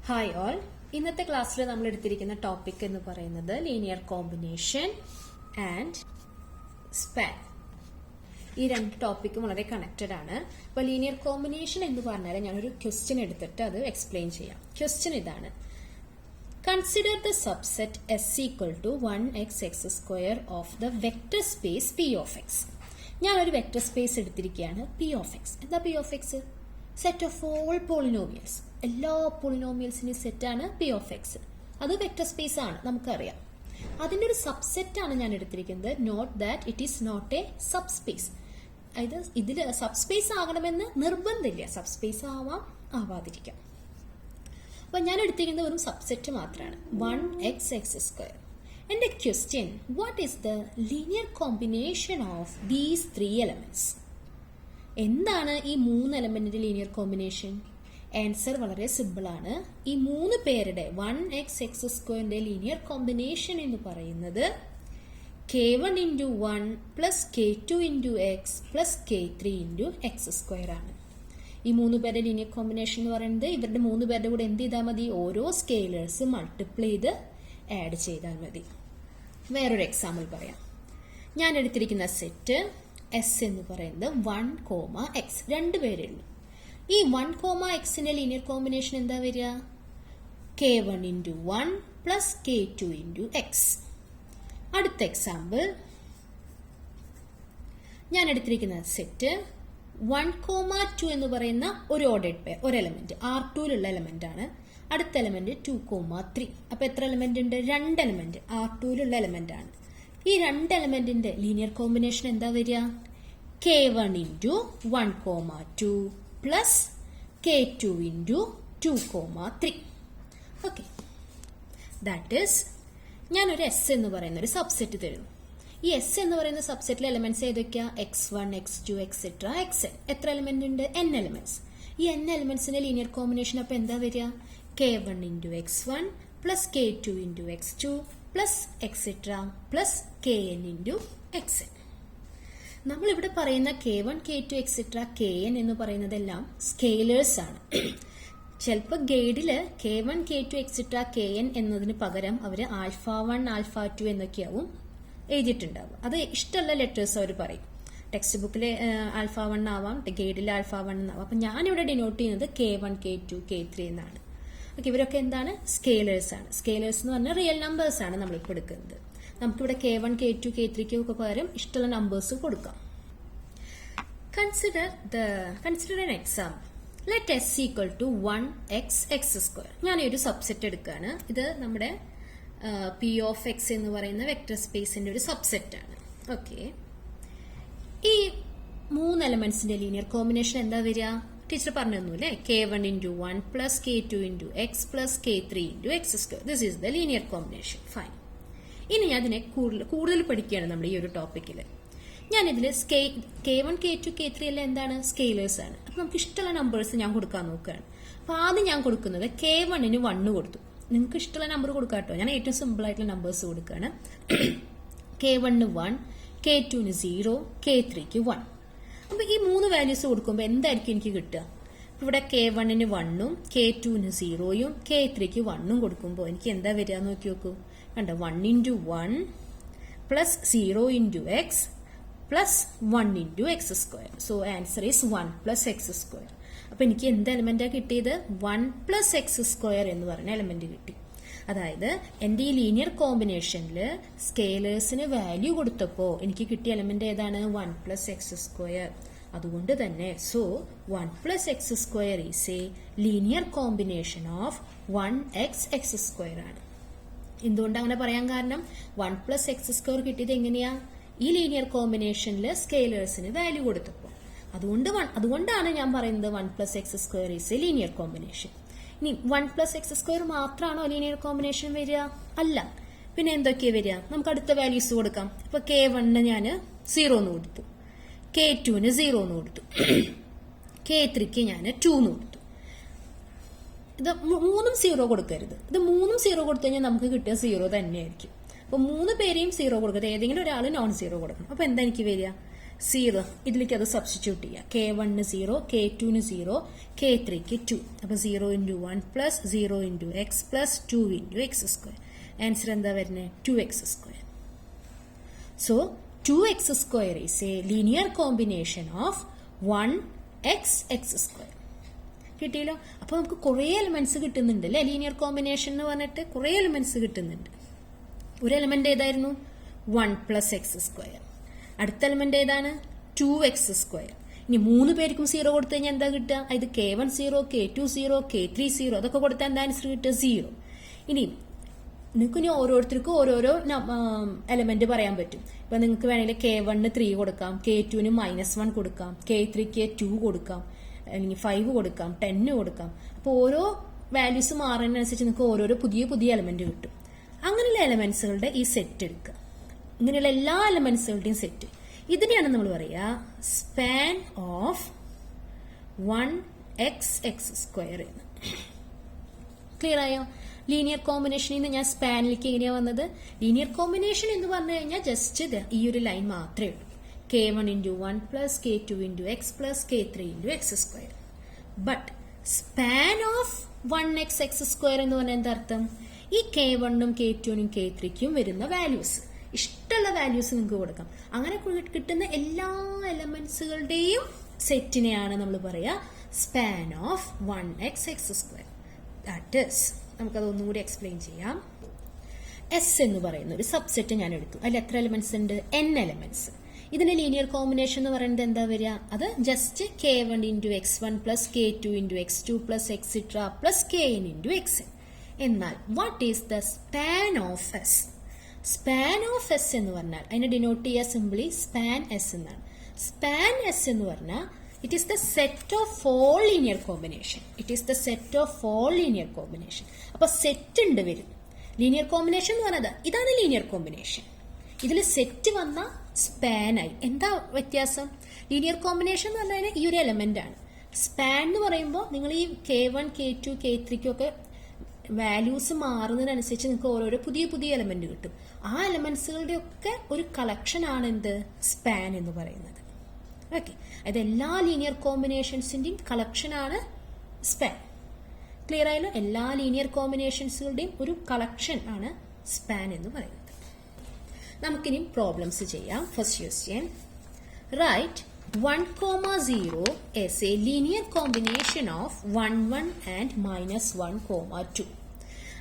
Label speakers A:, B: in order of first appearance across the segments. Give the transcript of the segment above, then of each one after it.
A: Hi all. ഇന്നത്തെ ക്ലാസ്സിൽ നമ്മൾ എടുത്തിരിക്കുന്ന ടോപ്പിക് എന്ന് പറയുന്നത് ലീനിയർ കോമ്പിനേഷൻ ആൻഡ് സ്പാൻ. ഈ രണ്ട് ടോപ്പിക്കും വളരെ കണക്റ്റഡ് ആണ്. അപ്പോൾ ലീനിയർ കോമ്പിനേഷൻ എന്ന് പറഞ്ഞാൽ ഞാനൊരു ക്വസ്റ്റ്യൻ എടുത്തിട്ട് അത് എക്സ്പ്ലെയിൻ ചെയ്യാം. ക്വസ്റ്റ്യൻ ഇതാണ്: consider the subset S equal to 1x(x)² of the vector space P of X. ഞാനൊരു വെക്ടർ സ്പേസ് എടുത്തിരിക്കുകയാണ് പി ഓഫ് എക്സ്. എന്താ P of X? Set of all polynomials. എല്ലാ പോളിനോമിയൽസിന്റെ സെറ്റാണ് പി ഓഫ് എക്സ്. അത് vector space ആണ്, നമുക്കറിയാം. അതിന്റെ ഒരു സബ്സെറ്റ് ആണ് ഞാൻ എടുത്തിരിക്കുന്നത്. Note that it is not a subspace. അതായത് ഇതിൽ സബ് സ്പേസ് ആകണമെന്ന് നിർബന്ധമില്ല. സബ് സ്പേസ് ആവാം, ആവാതിരിക്കാം. അപ്പൊ ഞാൻ എടുത്തിരിക്കുന്നത് ഒരു സബ്സെറ്റ് മാത്രമാണ്, 1x(x)². എന്റെ question: what is the linear combination of these 3 elements? എന്താണ് ഈ 3 എലമെന്റിന്റെ ലീനിയർ കോമ്പിനേഷൻ? ആൻസർ വളരെ സിമ്പിൾ ആണ്. ഈ 3 പേരുടെ 1x(x)² ലീനിയർ കോമ്പിനേഷൻ എന്ന് പറയുന്നത് k1 × 1 + k2 × x + k3 × x² ആണ്. ഈ 3 പേരുടെ ലീനിയർ കോമ്പിനേഷൻ എന്ന് പറയുന്നത് ഇവരുടെ 3 പേരുടെ കൂടെ എന്ത് ചെയ്താൽ മതി? ഓരോ സ്കെയിലേഴ്സ് മൾട്ടിപ്ലൈ ചെയ്ത് ആഡ് ചെയ്താൽ മതി. വേറൊരു എക്സാമ്പിൾ പറയാം. ഞാൻ എടുത്തിരിക്കുന്ന സെറ്റ് എസ് എന്ന് പറയുന്നത് 1, x. 2 പേരേ ഉള്ളൂ. ഈ 1, xന്റെ ലീനിയർ കോമ്പിനേഷൻ എന്താ വരിക? k1 × 1 + k2 × x. അടുത്ത എക്സാമ്പിൾ, ഞാൻ എടുത്തിരിക്കുന്ന സെറ്റ് 1, 2 എന്ന് പറയുന്ന ഒരു ഓർഡേഡ് പെയർ, ഒരു എലമെന്റ് R2ലുള്ള എലമെന്റ് ആണ്. അടുത്ത എലമെന്റ് 2, 3. അപ്പൊ എത്ര എലമെന്റ് ഉണ്ട്? 2 എലമെന്റ് R2ലുള്ള എലമെന്റ് ആണ്. ഈ 2 എലമെന്റിന്റെ ലീനിയർ കോമ്പിനേഷൻ എന്താ വരിക? k1 × 1, 2 + k2 × 2, 3. Okay, that is ഞാനൊരു എസ് എന്ന് പറയുന്ന ഒരു സബ്സെറ്റ് തരുന്നു. ഈ എസ് എന്ന് പറയുന്ന സബ്സെറ്റിലെ എലമെന്റ്സ് ഏതൊക്കെയാ? x1, x2, etc. xn. എത്ര എലമെന്റ് ഉണ്ട്? n elements. ഈ n എലമെന്റ്സിന്റെ ലീനിയർ കോമ്പിനേഷൻ അപ്പൊ എന്താ വരിക? k1 × x1 + k2 × x2 + etc. + kn × xn. നമ്മളിവിടെ പറയുന്ന k1, k2, etc. kn എന്ന് പറയുന്നതെല്ലാം സ്കെയിലേഴ്സ് ആണ്. ചിലപ്പോൾ ഗൈഡില് k1, k2, etc. kn എന്നതിന് പകരം അവര് α1, α2 എന്നൊക്കെയാവും എഴുതിയിട്ടുണ്ടാവും. അത് ഇഷ്ടമുള്ള ലെറ്റേഴ്സ് അവർ പറയും. ടെക്സ്റ്റ് ബുക്കിലെ α1 ആവാം, ഗൈഡിലെ α1 എന്നാവാം. അപ്പൊ ഞാനിവിടെ ഡിനോട്ട് ചെയ്യുന്നത് k1, k2, k3 എന്നാണ്. ഓക്കെ, ഇവരൊക്കെ എന്താണ്? സ്കെയിലേഴ്സ് ആണ്. സ്കെയിലേഴ്സ് എന്ന് പറഞ്ഞാൽ റിയൽ നമ്പേഴ്സ് ആണ് നമ്മളിപ്പോൾ എടുക്കുന്നത്. നമുക്കിവിടെ k1, k2, k3 ഒക്കെ പകരം ഇഷ്ടമുള്ള നമ്പേഴ്സ് കൊടുക്കാം. Consider an example. Let s equal to 1x(x)². ഞാൻ ഒരു സബ്സെറ്റ് എടുക്കുകയാണ്. ഇത് നമ്മുടെ പി ഓഫ് എക്സ് എന്ന് പറയുന്ന വെക്ടർ സ്പേസിന്റെ ഒരു സബ്സെറ്റ് ആണ്. ഓക്കെ, ഈ 3 എലമെന്റ്സിന്റെ ലീനിയർ കോമ്പിനേഷൻ എന്താ വരിക? ടീച്ചർ പറഞ്ഞു തന്നു അല്ലേ? k1 × 1 + k2 × x + k3 × x². This is the linear combination. Fine. ഇനി ഞാൻ അതിനെ കൂടുതൽ പഠിക്കുകയാണ് നമ്മുടെ ഈ ഒരു ടോപ്പിക്കിൽ. ഞാനിതിൽ k1, k2, k3 എല്ലാം എന്താണ്? സ്കെയിലേഴ്സ് ആണ്. അപ്പൊ നമുക്ക് ഇഷ്ടമുള്ള നമ്പേഴ്സ് ഞാൻ കൊടുക്കാൻ നോക്കുകയാണ്. അപ്പൊ ആദ്യം ഞാൻ കൊടുക്കുന്നത് k1 ന് 1 കൊടുത്തു. നിങ്ങൾക്ക് ഇഷ്ടമുള്ള നമ്പർ കൊടുക്കാം കേട്ടോ. ഞാൻ ഏറ്റവും സിമ്പിൾ ആയിട്ടുള്ള നമ്പേഴ്സ് കൊടുക്കുകയാണ്. k1 ന് 1, k2 ന് 0, k3 ക്ക് 1. അപ്പൊ ഈ 3 വാല്യൂസ് കൊടുക്കുമ്പോൾ എന്തായിരിക്കും എനിക്ക് കിട്ടുക? ഇവിടെ k1 ന് 1ഉം k2 ന് 0യും k3 ക്ക് 1ഉം കൊടുക്കുമ്പോൾ എനിക്ക് എന്താ വരിക നോക്കി നോക്കൂ. കണ്ടോ? 1 × 1 + 0 × x + 1 × x². So answer is 1 + x². അപ്പൊ എനിക്ക് എന്ത് എലമെന്റാ കിട്ടിയത്? 1 + x² എന്ന് പറഞ്ഞ എലമെന്റ് കിട്ടി. അതായത് എന്റെ ഈ ലീനിയർ കോമ്പിനേഷനിൽ സ്കെയിലേഴ്സിന് വാല്യൂ കൊടുത്തപ്പോ എനിക്ക് കിട്ടിയ എലമെന്റ് ഏതാണ്? 1 + x². അതുകൊണ്ട് തന്നെ so 1 + x² is A linear combination of 1x(x)² ആണ്. എന്തുകൊണ്ട് അങ്ങനെ പറയാൻ കാരണം? 1 + x² കിട്ടിയത് എങ്ങനെയാ? ഈ ലീനിയർ കോമ്പിനേഷനിൽ സ്കെയിലേഴ്സിന് വാല്യൂ കൊടുത്തപ്പോൾ. അതുകൊണ്ടാണ് ഞാൻ പറയുന്നത് 1 + x² is A linear combination. ഇനി 1 + x² മാത്രമാണോ ലീനിയർ കോമ്പിനേഷൻ വരിക? അല്ല. പിന്നെ എന്തൊക്കെയാ വരിക? നമുക്ക് അടുത്ത വാല്യൂസ് കൊടുക്കാം. ഇപ്പൊ k1 ഞാൻ 0 എന്ന് കൊടുത്തു, k2 ന് 0 എന്ന് കൊടുത്തു, k3 ഞാൻ 2 എന്ന് കൊടുത്തു. ഇത് 3ഉം 0 കൊടുക്കരുത്. ഇത് 3ഉം 0 കൊടുത്തു കഴിഞ്ഞാൽ നമുക്ക് കിട്ടിയ 0 തന്നെയായിരിക്കും. അപ്പൊ 3 പേരെയും 0 കൊടുക്കരുത്. ഏതെങ്കിലും ഒരാൾ നോൺ 0 കൊടുക്കണം. അപ്പൊ എന്താ എനിക്ക് വരിക? 0 ഇതിലേക്ക് അത് സബ്സ്റ്റിറ്റ്യൂട്ട് ചെയ്യാം. K1 0, K2 0, K3 2. അപ്പോൾ 0 into 1 plus 0 into x plus 2 into x square. Answer എന്താ വരുന്നത്? 2x square. So 2x square is a linear combination of 1x x square. കിട്ടിയല്ലോ. അപ്പോൾ നമുക്ക് കുറേ എലിമെന്റ്സ് കിട്ടുന്നുണ്ട് അല്ലേ? ലീനിയർ കോമ്പിനേഷൻ എന്ന് പറഞ്ഞിട്ട് കുറേ എലിമെന്റ്സ് കിട്ടുന്നുണ്ട്. ഒരു എലിമെന്റ് ഏതായിരുന്നു? 1 plus x square. അടുത്ത എലിമെന്റ് ഏതാണ്? 2x square. ഇനി 3 പേർക്കും 0 കൊടുത്തു കഴിഞ്ഞാൽ എന്താ കിട്ടുക? ഇത് K1 0, K2 0, K3 0 അതൊക്കെ കൊടുത്താൽ എന്താ ആൻസർ കിട്ടുക? 0. ഇനി നിങ്ങൾക്ക് ഇനി ഓരോരുത്തർക്കും ഓരോരോ എലിമെന്റ് പറയാൻ പറ്റും. ഇപ്പൊ നിങ്ങൾക്ക് വേണമെങ്കിൽ K1 3 കൊടുക്കാം, K2 -1 കൊടുക്കാം, K3 2 കൊടുക്കാം, അല്ലെങ്കിൽ 5 കൊടുക്കാം, 10 കൊടുക്കാം. അപ്പോൾ ഓരോ വാല്യൂസ് മാറുന്നതിനനുസരിച്ച് നിങ്ങൾക്ക് ഓരോരോ പുതിയ പുതിയ എലിമെന്റ് കിട്ടും. അങ്ങനെയുള്ള എലിമെന്റ്സുകളുടെ ഈ സെറ്റ് എടുക്കുക. ഇങ്ങനെയുള്ള എല്ലാ എലിമെന്റ്സുകളുടെയും സെറ്റ്. ഇതിനെയാണ് നമ്മൾ പറയുക span of 1x x square എന്ന്. ക്ലിയർ ആയോ? ലീനിയർ കോമ്പിനേഷനിൽ നിന്ന് ഞാൻ സ്പാനിലേക്ക് എങ്ങനെയാ വന്നത്? ലീനിയർ കോമ്പിനേഷൻ എന്ന് പറഞ്ഞു കഴിഞ്ഞാൽ ജസ്റ്റ് ഈ ഒരു ലൈൻ മാത്രമേ ഉള്ളൂ. K1 into 1 plus K2 into x plus K3 into x square. But span of 1x x square എന്ന് പറഞ്ഞാൽ എന്താ അർത്ഥം? ഈ K1 K2 K3 വരുന്ന വാല്യൂസ്, ഇഷ്ടമുള്ള വാല്യൂസ് നിങ്ങൾക്ക് കൊടുക്കാം. അങ്ങനെ കിട്ടുന്ന എല്ലാ എലമെന്റ്സുകളുടെയും സെറ്റിനെയാണ് നമ്മൾ പറയുക span of 1x x square. That is, നമുക്കത് ഒന്നും കൂടി എക്സ്പ്ലെയിൻ ചെയ്യാം. എസ് എന്ന് പറയുന്ന ഒരു സബ്സെറ്റ് ഞാൻ എടുത്തു. അതിൽ എത്ര എലമെന്റ്സ് ഉണ്ട്? n elements. ഇതിന്റെ ലീനിയർ കോമ്പിനേഷൻ എന്ന് പറയുന്നത് എന്താ വരിക? അത് just K1 into x1 plus K2 into x2 plus etc plus Kn into xn. എന്നാൽ what is the span of S? Span of S എന്ന് പറഞ്ഞാൽ അതിനെ ഡിനോട്ട് ചെയ്യുക സിംപ്ലി സ്പാൻ എസ് എന്നാണ്. സ്പാൻ എസ് എന്ന് പറഞ്ഞാൽ it is the set of all linear combination. It is the set of all linear combination. അപ്പൊ set ഉണ്ട് വരും. ലീനിയർ കോമ്പിനേഷൻ എന്ന് പറഞ്ഞത് ഇതാണ് ലീനിയർ കോമ്പിനേഷൻ. ഇതിൽ സെറ്റ് വന്ന സ്പാൻ ആയി. എന്താ വ്യത്യാസം? ലീനിയർ കോമ്പിനേഷൻ എന്ന് പറഞ്ഞാൽ ഈ ഒരു എലമെന്റ് ആണ്. സ്പാൻ എന്ന് പറയുമ്പോൾ നിങ്ങൾ ഈ K1 K2 K3 ഒക്കെ വാല്യൂസ് മാറുന്നതിനനുസരിച്ച് നിങ്ങൾക്ക് ഓരോരോ പുതിയ പുതിയ എലമെന്റ് കിട്ടും. ആ എലമെന്റ്സുകളുടെ ഒക്കെ ഒരു കളക്ഷൻ ആണ് എന്ത്? സ്പാൻ എന്ന് പറയുന്നത്. ഓക്കെ, അത് എല്ലാ ലീനിയർ കോമ്പിനേഷൻസിന്റെയും കളക്ഷൻ ആണ് സ്പാൻ. ക്ലിയർ ആയല്ലോ? എല്ലാ ലീനിയർ കോമ്പിനേഷൻസുകളുടെയും ഒരു കളക്ഷൻ ആണ് സ്പാൻ എന്ന് പറയുന്നത്. നമുക്കിനി പ്രോബ്ലംസ് ചെയ്യാം. First question, right 1,0 is a linear combination of 1, 1 and -1,2.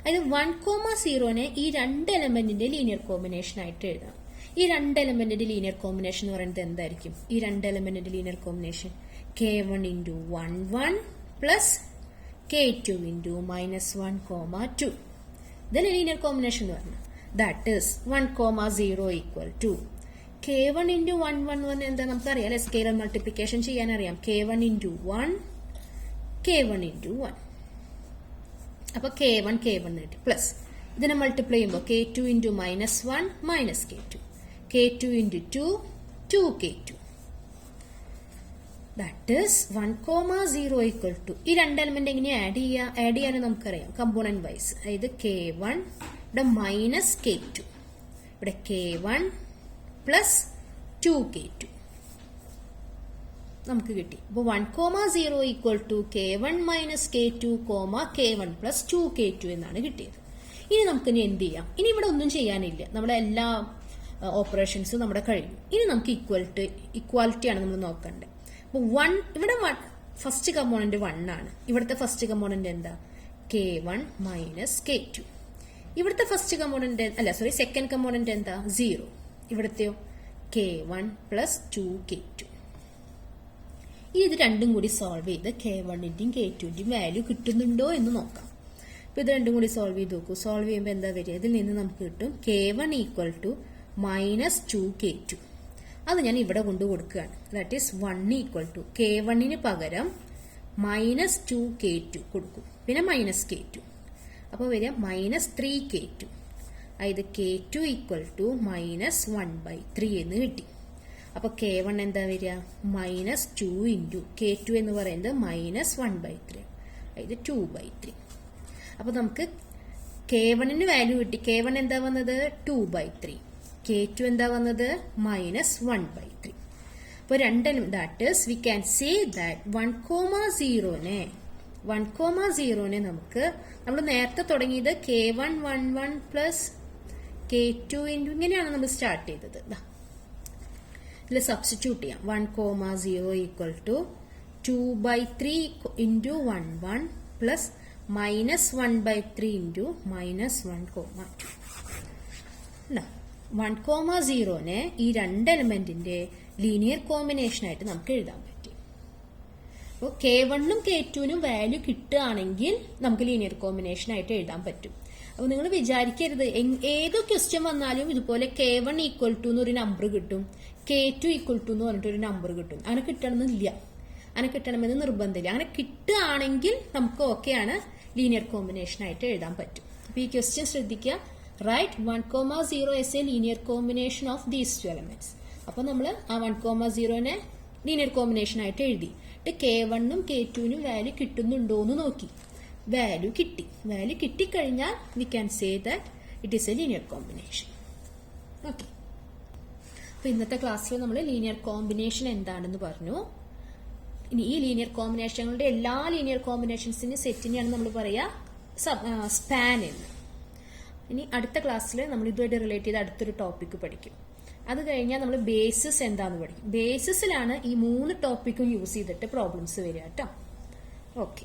A: അതായത് 1,0നെ ഈ രണ്ട് എലമെന്റിന്റെ ലീനിയർ കോമ്പിനേഷൻ ആയിട്ട് എഴുതാം. ഈ രണ്ട് എലമെന്റിന്റെ ലീനിയർ കോമ്പിനേഷൻ എന്ന് പറയുന്നത് എന്തായിരിക്കും? ഈ രണ്ട് എലമെന്റിന്റെ linear combination K1 into 1, 1 plus K2 into -1,2. ഇതല്ലേ ലീനിയർ കോമ്പിനേഷൻ എന്ന് പറഞ്ഞാൽ. That is 1,0 equal to K1 into 1, 1 എന്ന് എന്താ നമുക്കറിയാം അല്ലെ? സ്കെയിലർ മൾട്ടിപ്ലിക്കേഷൻ ചെയ്യാൻ അറിയാം. K1 into 1, K1 into 1. അപ്പൊ K1 കിട്ടി. പ്ലസ് ഇതിനെ മൾട്ടിപ്ലൈ ചെയ്യുമ്പോൾ K2 into -1 minus K2. K2 into 2, 2K2. That is 1,0 equal to ഈ രണ്ട് എലമെന്റ് എങ്ങനെ ആഡ് ചെയ്യാനും നമുക്കറിയാം കമ്പോണന്റ് വൈസ്. അതായത് K1 ഇവിടെ മൈനസ് K2, ഇവിടെ K1 പ്ലസ് 2K2 നമുക്ക് കിട്ടി. അപ്പോൾ 1,0 equal to K1 minus K2, K1 plus 2K2 എന്നാണ് കിട്ടിയത്. ഇനി നമുക്ക് ഇനി എന്ത് ചെയ്യാം? ഇനി ഇവിടെ ഒന്നും ചെയ്യാനില്ല, നമ്മുടെ എല്ലാ ഓപ്പറേഷൻസും നമ്മുടെ കഴിഞ്ഞു. ഇനി നമുക്ക് ഇക്വാലിറ്റിയാണ് നമ്മൾ നോക്കേണ്ടത്. അപ്പോൾ 1 ഇവിടെ ഫസ്റ്റ് കമ്പോണന്റ് 1 ആണ്. ഇവിടുത്തെ ഫസ്റ്റ് കമ്പോണന്റ് എന്താ? K1 minus K2. ഇവിടുത്തെ ഫസ്റ്റ് കമ്പോണന്റ് സെക്കൻഡ് കമ്പോണന്റ് എന്താ? 0. ഇവിടത്തെയോ K1 പ്ലസ് 2K2. ഇത് രണ്ടും കൂടി സോൾവ് ചെയ്ത് K1ന്റെയും K2ന്റെയും വാല്യൂ കിട്ടുന്നുണ്ടോ എന്ന് നോക്കാം. അപ്പൊ ഇത് രണ്ടും കൂടി സോൾവ് ചെയ്ത് നോക്കൂ. സോൾവ് ചെയ്യുമ്പോൾ എന്താ വരിക? ഇതിൽ നിന്ന് നമുക്ക് കിട്ടും K1 equal to minus 2K2. അത് ഞാൻ ഇവിടെ കൊണ്ട് കൊടുക്കുകയാണ്. ദാറ്റ് ഈസ് 1 ഈക്വൽ ടു K1ന് പകരം മൈനസ് 2K2 കൊടുക്കും, പിന്നെ മൈനസ് K2. അപ്പോൾ വരിക മൈനസ് 3K2. അതായത് K2 ഈക്വൽ ടു മൈനസ് 1/3 എന്ന് കിട്ടി. അപ്പൊ K1 എന്താ വരിക? മൈനസ് 2 ഇൻറ്റു K2 എന്ന് പറയുന്നത് മൈനസ് 1/3, അതായത് 2/3. അപ്പൊ നമുക്ക് K1ന് വാല്യൂ കിട്ടി. K1 എന്താ വന്നത്? 2/3. K2 എന്താ വന്നത്? മൈനസ് 1/3. അപ്പോൾ രണ്ടും that is we can say that 1,0നെ നമുക്ക് നമ്മൾ നേരത്തെ തുടങ്ങിയത് K111 പ്ലസ് K2 ഇങ്ങനെയാണ് നമ്മൾ സ്റ്റാർട്ട് ചെയ്തത്. ഇതിൽ സബ്സ്റ്റിറ്റ്യൂട്ട് ചെയ്യാം. 1,0 equal to 2/3 into 11 plus -1/3 into -1,2. 1,0നെ ഈ രണ്ട് എലിമെന്റിന്റെ ലീനിയർ കോമ്പിനേഷൻ ആയിട്ട് നമുക്ക് എഴുതാൻ പറ്റും. അപ്പോൾ K1ഉം K2നും വാല്യൂ കിട്ടുകയാണെങ്കിൽ നമുക്ക് ലീനിയർ കോമ്പിനേഷൻ ആയിട്ട് എഴുതാൻ പറ്റും. അപ്പൊ നിങ്ങൾ വിചാരിക്കരുത് ഏത് ക്വസ്റ്റ്യൻ വന്നാലും ഇതുപോലെ K1 ഈക്വൽ ടു എന്നൊരു നമ്പർ കിട്ടും, K2 ഈക്വൽ ടു എന്ന് പറഞ്ഞിട്ടൊരു നമ്പർ കിട്ടും. അങ്ങനെ കിട്ടണമെന്നില്ല, അങ്ങനെ കിട്ടണമെന്ന് നിർബന്ധമില്ല. അങ്ങനെ കിട്ടുകയാണെങ്കിൽ നമുക്ക് ഓക്കെയാണ്, ലീനിയർ കോമ്പിനേഷൻ ആയിട്ട് എഴുതാൻ പറ്റും. അപ്പൊ ഈ ക്വസ്റ്റ്യൻ ശ്രദ്ധിക്കുക. Right 1,0 is a linear combination of these two elements. അപ്പൊ നമ്മൾ ആ 1,0നെ ലീനിയർ കോമ്പിനേഷൻ ആയിട്ട് എഴുതി. K1ഉം K2നും വാല്യൂ കിട്ടുന്നുണ്ടോ എന്ന് നോക്കി. വാല്യൂ കിട്ടിക്കഴിഞ്ഞാൽ V can say that it is A linear combination. Okay. അപ്പൊ ഇന്നത്തെ ക്ലാസ്സിൽ നമ്മൾ ലീനിയർ കോമ്പിനേഷൻ എന്താണെന്ന് പറഞ്ഞു. ഇനി ഈ ലീനിയർ കോമ്പിനേഷനുകളുടെ എല്ലാ ലീനിയർ കോമ്പിനേഷൻസിന്റെ സെറ്റിനെയാണ് നമ്മൾ പറയുക സ്പാൻ എന്ന്. ഇനി അടുത്ത ക്ലാസ്സിൽ നമ്മൾ ഇതുമായിട്ട് റിലേറ്റ് ചെയ്ത് അടുത്തൊരു ടോപ്പിക്ക് പഠിക്കും. അത് കഴിഞ്ഞാൽ നമ്മൾ ബേസിസ് എന്താന്ന് പഠിക്കും. ബേസിസിലാണ് ഈ 3 ടോപ്പിക്കും യൂസ് ചെയ്തിട്ട് പ്രോബ്ലംസ് വരിക കേട്ടോ. ഓക്കെ.